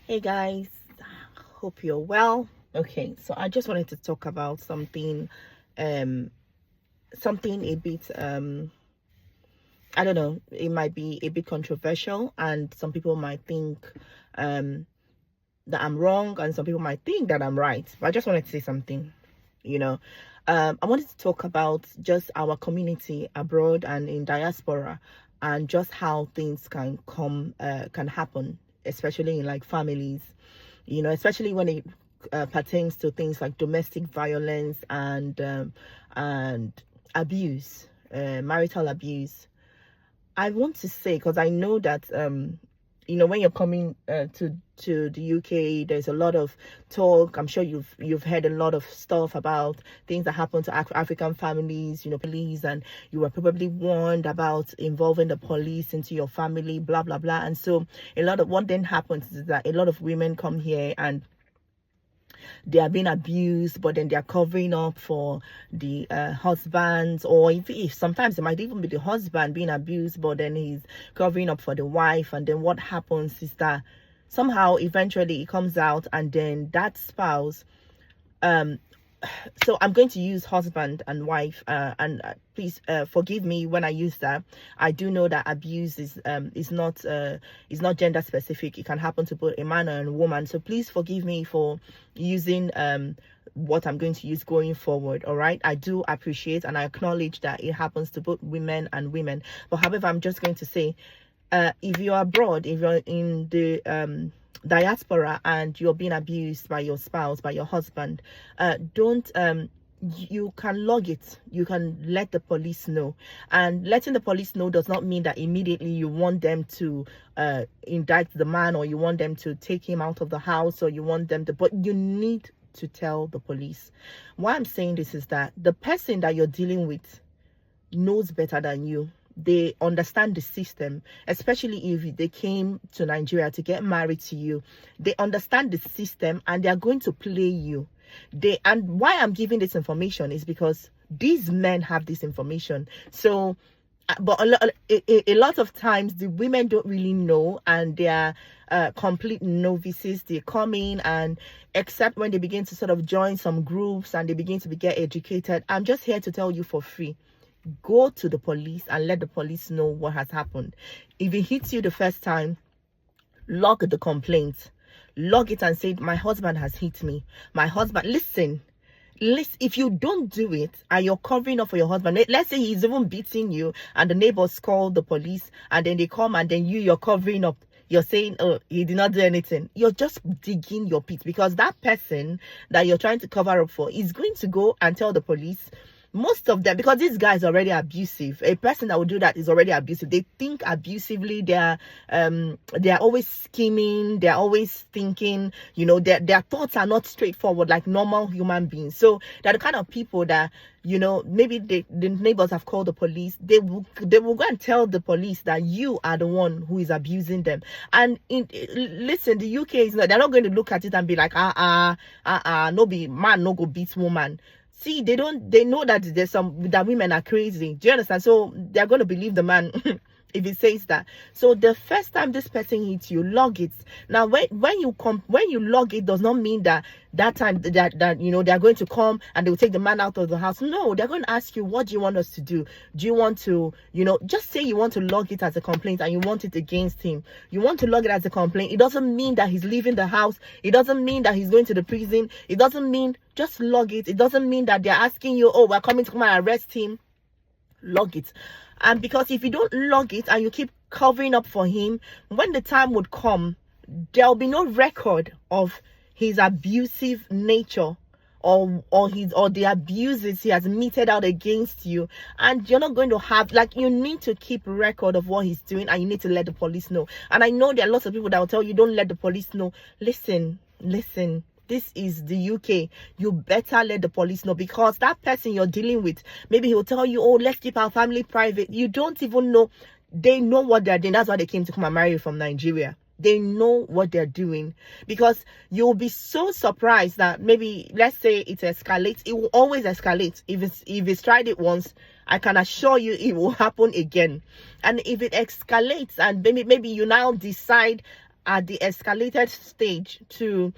Hey guys, hope you're well. Okay, so I just wanted to talk about um, something a bit, I don't know, it might be a bit controversial, and some people might think, um, that I'm wrong, and some people might think that I'm right. But I just wanted to say something, you know. I wanted to talk about just our community abroad and in diaspora, and just how things can happen, especially in like families, especially when it pertains to things like domestic violence and abuse, marital abuse. I want to say, because I know that when you're coming to the UK, there's a lot of talk. I'm sure you've heard a lot of stuff about things that happen to African families, police, and you were probably warned about involving the police into your family, blah blah blah. And so a lot of what then happens is that a lot of women come here and they are being abused, but then they are covering up for the husbands, or if sometimes it might even be the husband being abused, but then he's covering up for the wife. And then what happens is that somehow eventually it comes out, and then that spouse, um so I'm going to use husband and wife, and please forgive me when I use that. I do know that abuse is not gender specific. It can happen to both a man and a woman, so please forgive me for using what I'm going to use going forward. All right, I do appreciate and I acknowledge that it happens to both women and women, but however, I'm just going to say, if you're abroad, if you're in the diaspora and you're being abused by your spouse, by your husband, don't you can log it. You can let the police know, and letting the police know does not mean that immediately you want them to indict the man, or you want them to take him out of the house, or you want them to, but you need to tell the police. Why I'm saying this is that the person that you're dealing with knows better than you. They understand the system, especially if they came to Nigeria to get married to you. They understand the system and they are going to play you. And why I'm giving this information is because these men have this information. So, but a lot of times the women don't really know, and they are complete novices. They come in, and except when they begin to sort of join some groups and they begin to get educated. I'm just here to tell you for free: go to the police and let the police know what has happened. If it hits you the first time, log the complaint. Log it and say, my husband has hit me. My husband, listen, if you don't do it and you're covering up for your husband, let's say he's even beating you and the neighbors call the police, and then they come, and then you're covering up. You're saying, oh, he did not do anything. You're just digging your pit, because that person that you're trying to cover up for is going to go and tell the police. Most of them, because this guy is already abusive. A person that would do that is already abusive. They think abusively. They're always scheming. They're always thinking. Their thoughts are not straightforward like normal human beings. So they're the kind of people that, maybe the neighbors have called the police. They will go and tell the police that you are the one who is abusing them. And listen, the UK is not. They're not going to look at it and be like, no be man no go beat woman. See, they know that that women are crazy. Do you understand? So they're going to believe the man if he says that. So the first time this person hits you, log it. Now, when you log it, does not mean that time that they're going to come and they will take the man out of the house. No, they're going to ask you, what do you want us to do? Do you want to, just say you want to log it as a complaint and you want it against him. You want to log it as a complaint. It doesn't mean that he's leaving the house. It doesn't mean that he's going to the prison. It doesn't mean, just log it. It doesn't mean that they're asking you, oh, we're coming to come and arrest him. Log it. And because if you don't log it and you keep covering up for him, when the time would come, there'll be no record of his abusive nature or the abuses he has meted out against you, and you're not going to have, you need to keep record of what he's doing, and you need to let the police know. And I know there are lots of people that will tell you, don't let the police know. Listen, this is the UK. You better let the police know, because that person you're dealing with, maybe he'll tell you, oh, let's keep our family private. You don't even know. They know what they're doing. That's why they came to come and marry you from Nigeria. They know what they're doing, because you'll be so surprised that maybe, let's say it escalates. It will always escalate. If it's tried it once, I can assure you it will happen again. And if it escalates and maybe you now decide, at the escalated stage to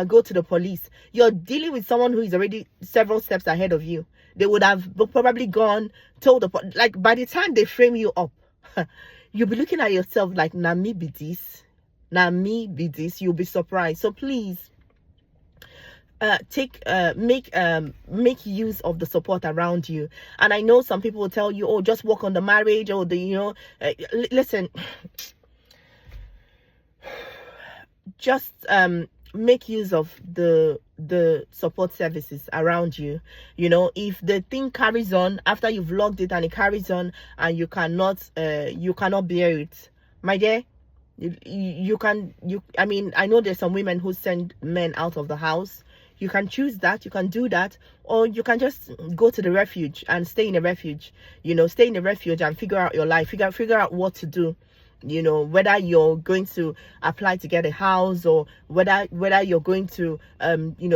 go to the police. You're dealing with someone who is already several steps ahead of you. They would have probably gone, told the like by the time they frame you up, you'll be looking at yourself like, nah, me be this, nah, me be this. You'll be surprised. So please, make use of the support around you. And I know some people will tell you, oh, just work on the marriage, or listen, just make use of the support services around you. If the thing carries on after you've logged it and it carries on and you cannot bear it, my dear, I mean, I know there's some women who send men out of the house. You can choose that, you can do that, or you can just go to the refuge and stay in a refuge. Stay in the refuge and figure out your life, figure out what to do. Whether you're going to apply to get a house, or whether you're going to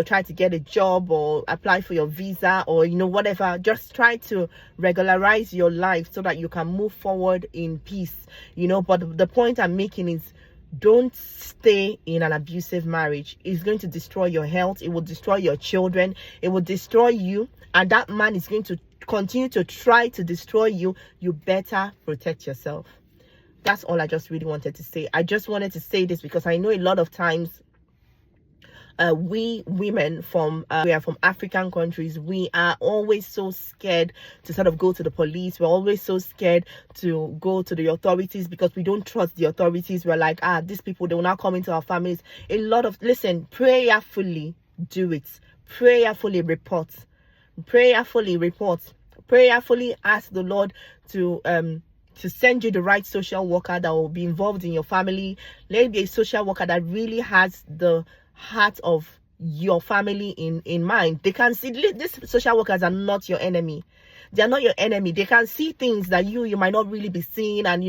try to get a job or apply for your visa, or whatever. Just try to regularize your life so that you can move forward in peace. But the point I'm making is, don't stay in an abusive marriage. It's going to destroy your health. It will destroy your children. It will destroy you, and that man is going to continue to try to destroy you. You better protect yourself. That's all I just really wanted to say. I just wanted to say this because I know a lot of times we women we are from African countries, we are always so scared to sort of go to the police. We're always so scared to go to the authorities because we don't trust the authorities. We're like, these people, they will not come into our families. Listen, prayerfully do it. Prayerfully report. Prayerfully ask the Lord to send you the right social worker that will be involved in your family. Let it be a social worker that really has the heart of your family in mind. They can see, these social workers are not your enemy. They are not your enemy. They can see things that you might not really be seeing, and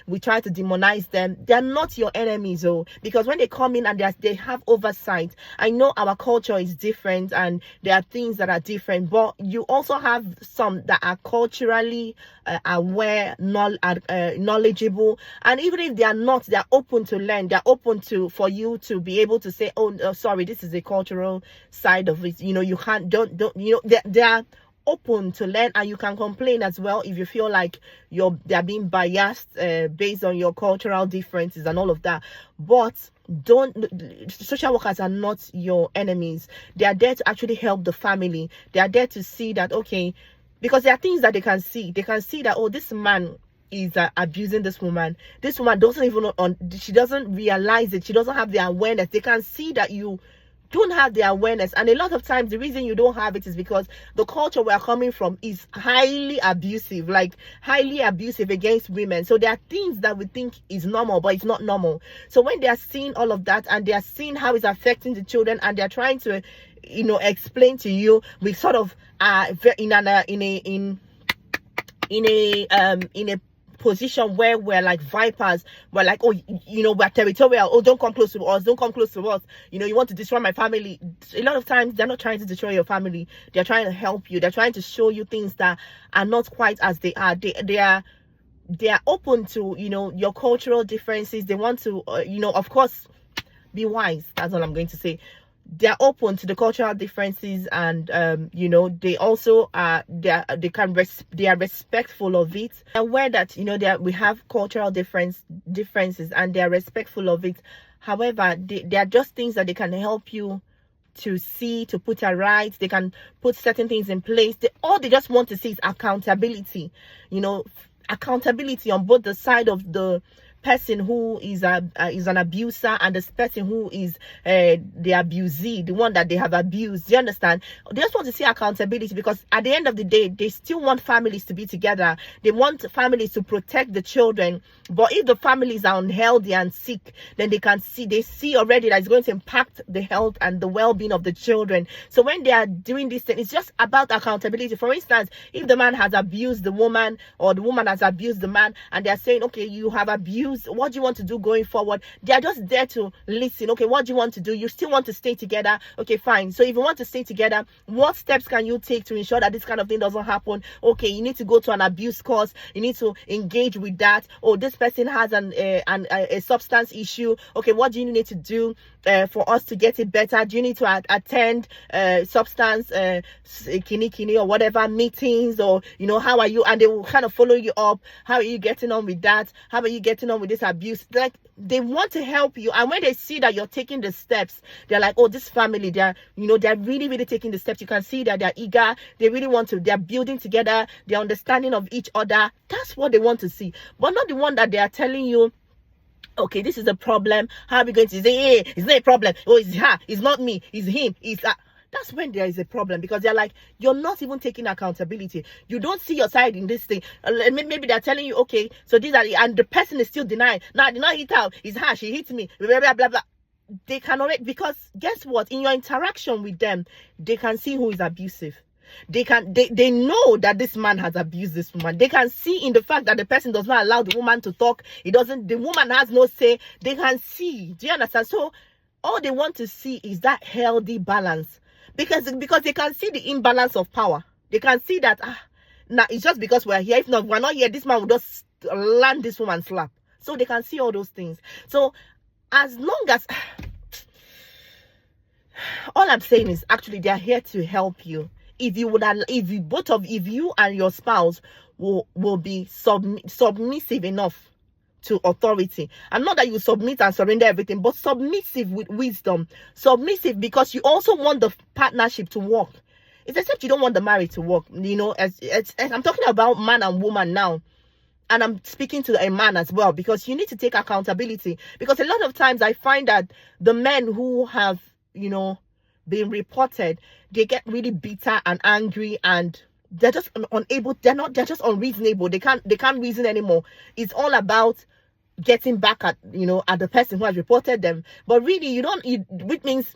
we try to demonize them. They are not your enemies, because when they come in and they have oversight. I know our culture is different and there are things that are different, but you also have some that are culturally aware, knowledgeable, and even if they are not, they are open to learn. They're open for you to be able to say, oh, sorry, this is a cultural side of it. You can't, they are open to learn, and you can complain as well if you feel like they're being biased based on your cultural differences and all of that. But social workers are not your enemies. They are there to actually help the family. They are there to see that, okay, because there are things that they can see. They can see that, oh, this man is abusing this woman. This woman doesn't even she doesn't realize it. She doesn't have the awareness. They can see that you don't have the awareness, and a lot of times the reason you don't have it is because the culture we are coming from is highly abusive against women. So there are things that we think is normal, but it's not normal. So when they are seeing all of that, and they are seeing how it's affecting the children, and they're trying to explain to you, we sort of in a position where we're like vipers. We're like, oh, we're territorial. Oh, don't come close to us. You want to destroy my family. A lot of times they're not trying to destroy your family. They're trying to help you. They're trying to show you things that are not quite as they are. They are open to your cultural differences. They want to of course, be wise. That's all I'm going to say. They're open to the cultural differences, and they also they are respectful of it, aware that we have cultural differences, and they are respectful of it. However, they are just things that they can help you to see, to put right. They can put certain things in place. All they just want to see is accountability. Accountability on both the side of the person who is an abuser and this person who is the abusee, the one that they have abused. Do you understand? They just want to see accountability, because at the end of the day, they still want families to be together. They want families to protect the children. But if the families are unhealthy and sick, then they see already that it's going to impact the health and the well-being of the children. So when they are doing this thing, it's just about accountability. For instance, if the man has abused the woman, or the woman has abused the man, and they are saying, okay, you have abused views? What do you want to do going forward? They are just there to listen. Okay, what do you want to do? You still want to stay together? Okay, fine. So if you want to stay together, what steps can you take to ensure that this kind of thing doesn't happen? Okay, you need to go to an abuse course. You need to engage with that. Oh, this person has a substance issue. Okay, what do you need to do for us to get it better? Do you need to attend substance kini or whatever meetings, or how are you? And they will kind of follow you up. How are you getting on with that? How are you getting on with this abuse? Like, they want to help you, and when they see that you're taking the steps, they're like, oh, this family, they're really taking the steps. You can see that they're eager. They really want to. They're building together. They're understanding of each other. That's what they want to see, but not the one that they are telling you, okay, this is a problem. How are we going to say, hey, it's not a problem? Oh, it's her. It's not me. It's him. It's that's when there is a problem, because they're like, you're not even taking accountability. You don't see your side in this thing. Maybe they're telling you, okay, so these are, and the person is still denying. No, I did not hit her. It's her. She hit me. Blah, blah, blah, blah. They cannot, because guess what? In your interaction with them, they can see who is abusive. They know that this man has abused this woman. They can see in the fact that the person does not allow the woman to talk. The woman has no say. They can see. Do you understand? So all they want to see is that healthy balance. Because they can see the imbalance of power. They can see that now it's just because we're here. If not, we're not here, this man will just land this woman slap. So they can see all those things. So as long as all I'm saying is, actually, they're here to help you. If you and your spouse will be submissive enough to authority, and not that you submit and surrender everything, but submissive with wisdom. Submissive because you also want the partnership to work. It's except you don't want the marriage to work. As I'm talking about man and woman now, and I'm speaking to a man as well, because you need to take accountability. Because a lot of times I find that the men who have been reported, they get really bitter and angry, and they're just unable. They're just unreasonable. They can't reason anymore. It's all about getting back at the person who has reported them. But really, which means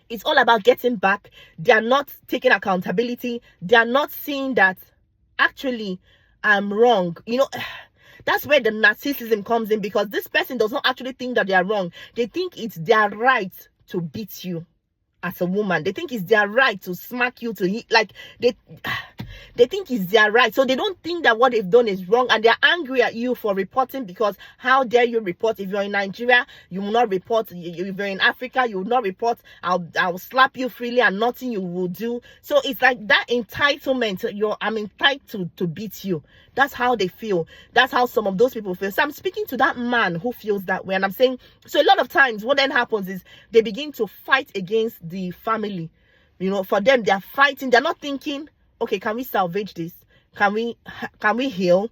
it's all about getting back. They are not taking accountability. They are not seeing that actually I'm wrong. That's where the narcissism comes in, because this person does not actually think that they are wrong. They think it's their right to beat you as a woman. They think it's their right to smack you, to hit. Like, they think it's their right. So they don't think that what they've done is wrong, and they're angry at you for reporting, because how dare you report? If you're in Nigeria, you will not report. If you're in Africa, you will not report. I'll slap you freely and nothing you will do. So it's like that entitlement. I'm entitled to beat you. That's how they feel. That's how some of those people feel. So I'm speaking to that man who feels that way, and I'm saying, so a lot of times what then happens is they begin to fight against the family. For them, they're fighting. They're not thinking, okay, can we salvage this? Can we heal?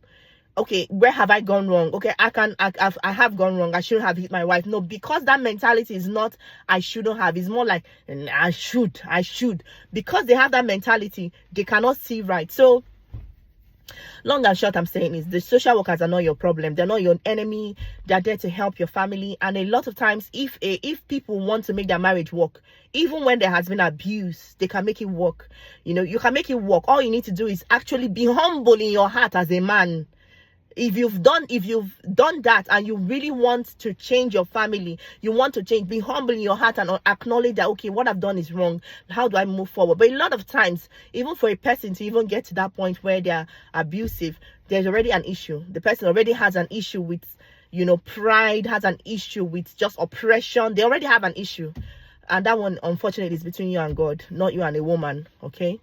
Okay, where have I gone wrong? Okay, I have gone wrong. I shouldn't have hit my wife. No, because that mentality is not I shouldn't have. It's more like I should. Because they have that mentality, they cannot see right. So long and short, I'm saying is the social workers are not your problem. They're not your enemy. They're there to help your family. And a lot of times, if people want to make their marriage work, even when there has been abuse, they can make it work. You can make it work. All you need to do is actually be humble in your heart as a man. If you've done that, and you really want to change your family, you want to change, be humble in your heart and acknowledge that, okay, what I've done is wrong. How do I move forward? But a lot of times, even for a person to even get to that point where they're abusive, there's already an issue. The person already has an issue with, pride, has an issue with just oppression. They already have an issue. And that one, unfortunately, is between you and God, not you and a woman. Okay?